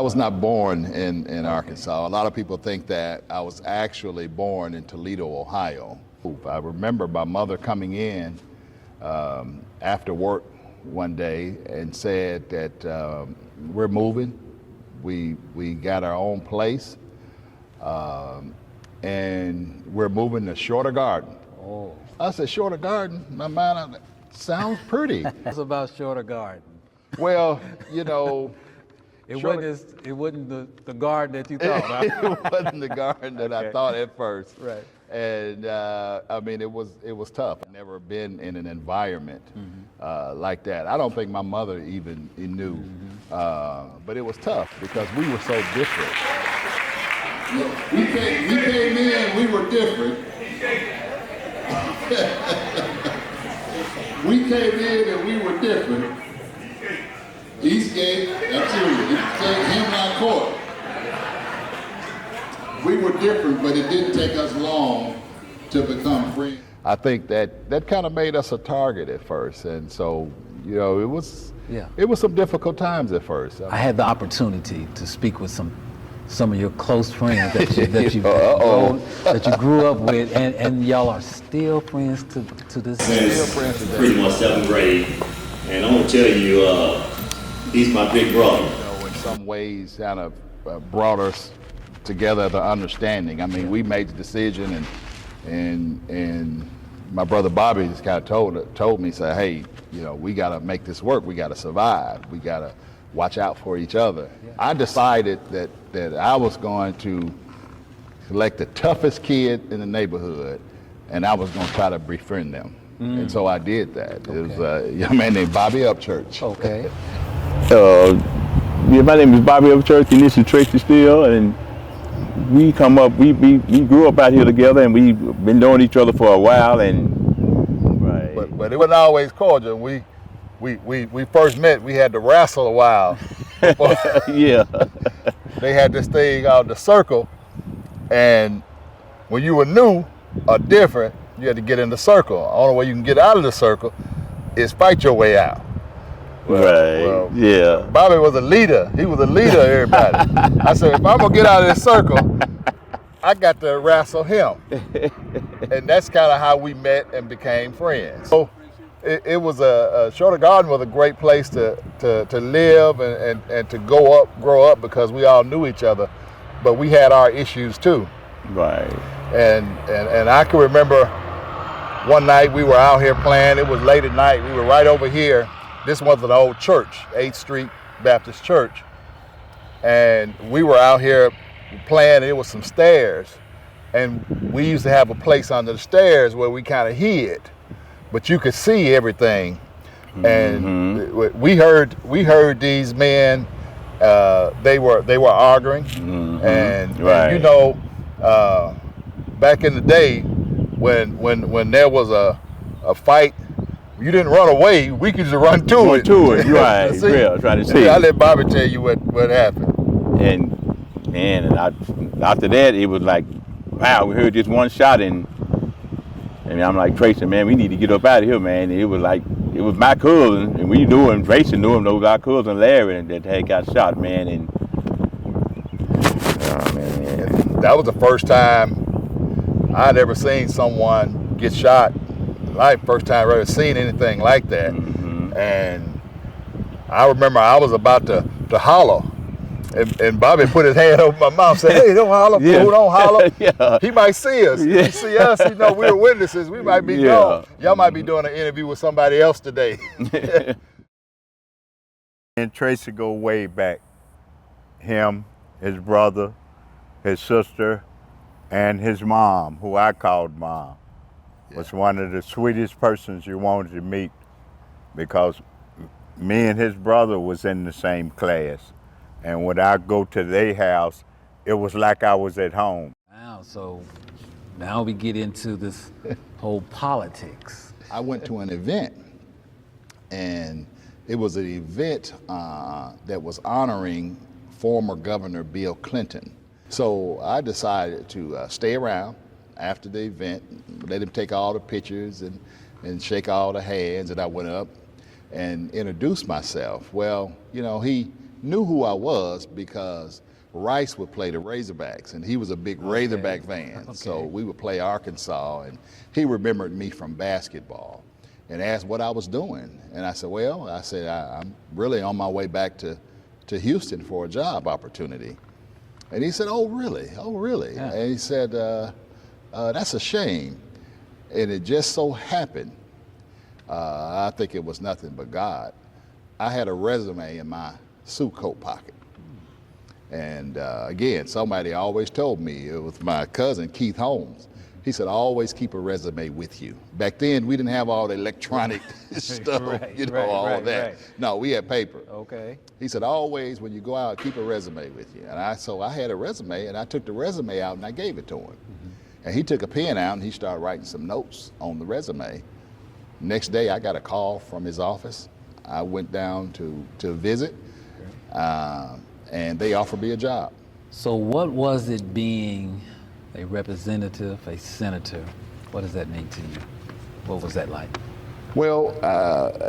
I was not born in Arkansas. A lot of people think that I was actually born in Toledo, Ohio. I remember my mother coming in after work one day and said that we're moving. We got our own place, and we're moving to Shorter Garden. Oh. I said, Shorter Garden? My mind, sounds pretty. It's about Shorter Garden. Well, you know, It wasn't the garden that you thought. it wasn't the garden that I thought at first. Right. And I mean, it was tough. I've never been in an environment like that. I don't think my mother even knew, but it was tough because we were so different. We came in, we were different. We came in and we were different. Eastgate, absolutely. Hemlock Court. We were different, but it didn't take us long to become friends. I think that kind of made us a target at first, and so you know it was some difficult times at first. I had the opportunity to speak with some of your close friends that you grew up with, and y'all are still friends to this day. Still friends today. Pretty much 7th grade, and I'm gonna tell you, he's my big brother. You know, in some ways, kind of brought us together the understanding. I mean, we made the decision, and my brother Bobby just kind of told me, said, hey, you know, we got to make this work. We got to survive. We got to watch out for each other. Yeah. I decided that I was going to select the toughest kid in the neighborhood, and I was going to try to befriend them. And so I did that. Okay. It was a young man named Bobby Upchurch. Okay. My name is Bobby Upchurch, and this is Tracy Steele, and we grew up out here together, and we've been knowing each other for a while, and but it wasn't always cordial. We first met, we had to wrestle a while. Yeah. They had this thing called the circle, and when you were new or different, you had to get in the circle. The only way you can get out of the circle is fight your way out. Well, yeah. Bobby was a leader. He was a leader of everybody. I said, if I'm going to get out of this circle, I got to wrestle him. And that's kind of how we met and became friends. So it was Shorter Garden was a great place to live and to grow up because we all knew each other. But we had our issues too. Right. And I can remember one night we were out here playing. It was late at night. We were right over here. This was an old church, 8th Street Baptist Church. And we were out here playing, and it was some stairs. And we used to have a place under the stairs where we kind of hid, but you could see everything. And we heard these men, they were arguing. And you know, back in the day when there was a fight, you didn't run away. We could just run to it. Right? Try to see. I let Bobby tell you what happened. And after that, it was like, wow, we heard just one shot, and I'm like, Tracy, man, we need to get up out of here, man. And it was my cousin, and we knew him. Tracy knew him. Those our cousin Larry that had got shot, man. And that was the first time I'd ever seen someone get shot. First time I've ever seen anything like that. And I remember I was about to holler, and Bobby put his hand over my mouth and said, hey, don't holler, fool, don't holler. He might see us. If he see us, you know, we're witnesses. We might be gone. Y'all might be doing an interview with somebody else today. And Tracy go way back. Him, his brother, his sister, and his mom, who I called Mom. Was one of the sweetest persons you wanted to meet, because me and his brother was in the same class. And when I go to their house, it was like I was at home. Wow, so now we get into this whole politics. I went to an event, and it was an event that was honoring former Governor Bill Clinton. So I decided to stay around after the event, let him take all the pictures and shake all the hands, and I went up and introduced myself. Well, you know, he knew who I was because Rice would play the Razorbacks, and he was a big Razorback fan. So we would play Arkansas, and he remembered me from basketball and asked what I was doing. And I said, well, I'm really on my way back to Houston for a job opportunity. And he said, oh, really? Oh, really? Yeah. And he said, that's a shame. And it just so happened, I think it was nothing but God, I had a resume in my suit coat pocket. And again, somebody always told me, it was my cousin, Keith Holmes. He said, always keep a resume with you. Back then, we didn't have all the electronic stuff, all of that. Right. No, we had paper. Okay. He said, always, when you go out, keep a resume with you. And so I had a resume, and I took the resume out and I gave it to him. Mm-hmm. And he took a pen out and he started writing some notes on the resume. Next day, I got a call from his office. I went down to visit, and they offered me a job. So what was it being a representative, a senator? What does that mean to you? What was that like? Well,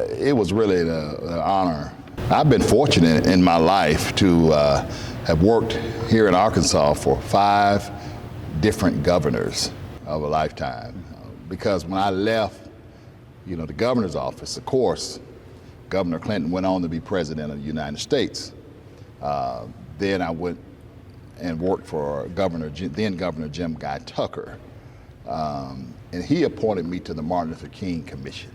it was really an honor. I've been fortunate in my life to have worked here in Arkansas for 5 different governors of a lifetime. Because when I left, the governor's office, of course, Governor Clinton went on to be president of the United States. Then I went and worked for then Governor Jim Guy Tucker. And he appointed me to the Martin Luther King Commission.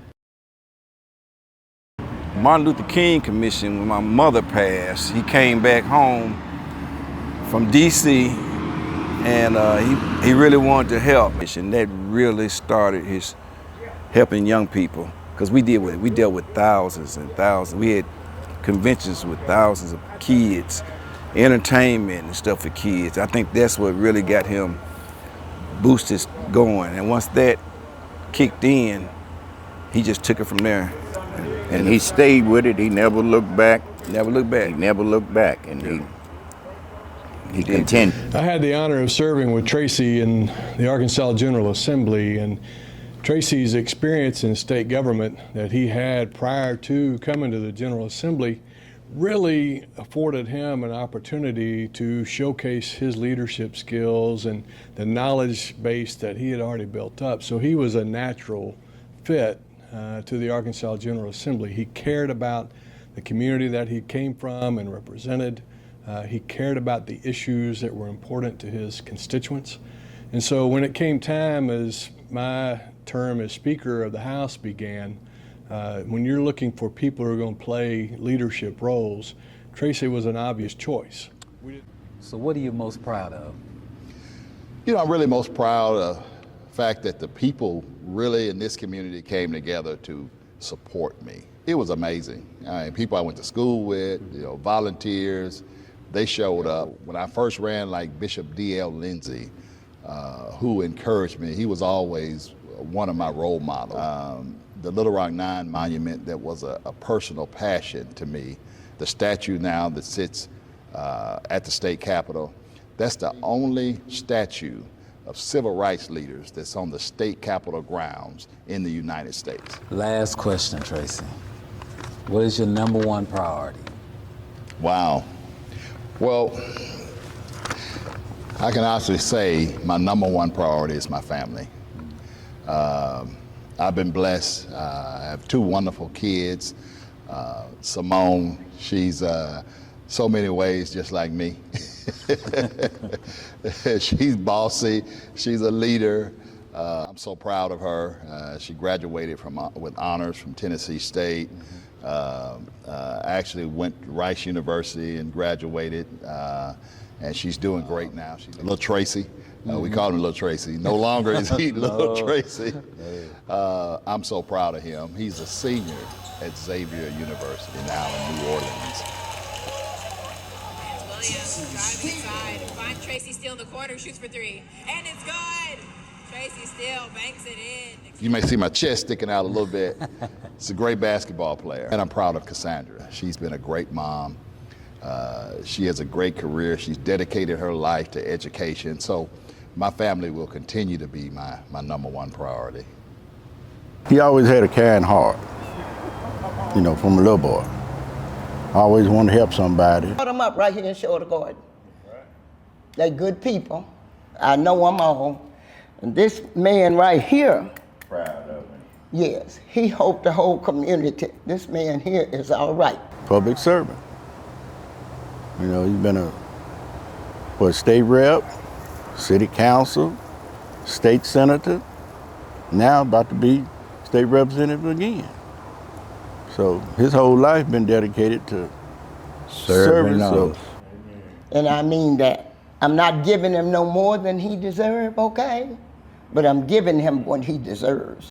Martin Luther King Commission, when my mother passed, he came back home from DC, and he really wanted to help. And that really started his helping young people, because we dealt with thousands and thousands. We had conventions with thousands of kids, entertainment and stuff for kids. I think that's what really got him boosted going. And once that kicked in, he just took it from there. And he stayed with it. He never looked back. Never looked back. He never looked back, and he continued. I had the honor of serving with Tracy in the Arkansas General Assembly, and Tracy's experience in state government that he had prior to coming to the General Assembly really afforded him an opportunity to showcase his leadership skills and the knowledge base that he had already built up. So he was a natural fit to the Arkansas General Assembly. He cared about the community that he came from and represented. He cared about the issues that were important to his constituents. And so when it came time, as my term as Speaker of the House began, when you're looking for people who are going to play leadership roles, Tracy was an obvious choice. So what are you most proud of? I'm really most proud of the fact that the people really in this community came together to support me. It was amazing. People I went to school with, volunteers, they showed up. When I first ran, like Bishop D.L. Lindsey, who encouraged me, he was always one of my role models. The Little Rock 9 monument, that was a personal passion to me. The statue now that sits at the state capitol, that's the only statue of civil rights leaders that's on the state capitol grounds in the United States. Last question, Tracy. What is your #1 priority? Wow. Well, I can honestly say my #1 priority is my family. I've been blessed. I have 2 wonderful kids. Simone, she's so many ways just like me. She's bossy, she's a leader. I'm so proud of her. She graduated with honors from Tennessee State. Actually went to Rice University and graduated, and she's doing great now. She's Little Tracy. We call him Little Tracy. No longer is he Little Tracy. I'm so proud of him. He's a senior at Xavier University now in New Orleans. Williams driving inside. Find Tracy Steele in the corner, shoots for 3. And it's good! Tracy Steele banks it in. You may see my chest sticking out a little bit. It's a great basketball player. And I'm proud of Cassandra. She's been a great mom. She has a great career. She's dedicated her life to education. So my family will continue to be my #1 priority. He always had a caring heart, from a little boy. always want to help somebody. Put them up right here in Shorter Garden. They're good people. I know them all. And this man right here, Proud of him. yes, he hoped the whole community, this man here is all right. Public servant. You know, he's been a state rep, city council, state senator, now about to be state representative again. So his whole life been dedicated to serving others. And I mean that. I'm not giving him no more than he deserves, okay? But I'm giving him what he deserves.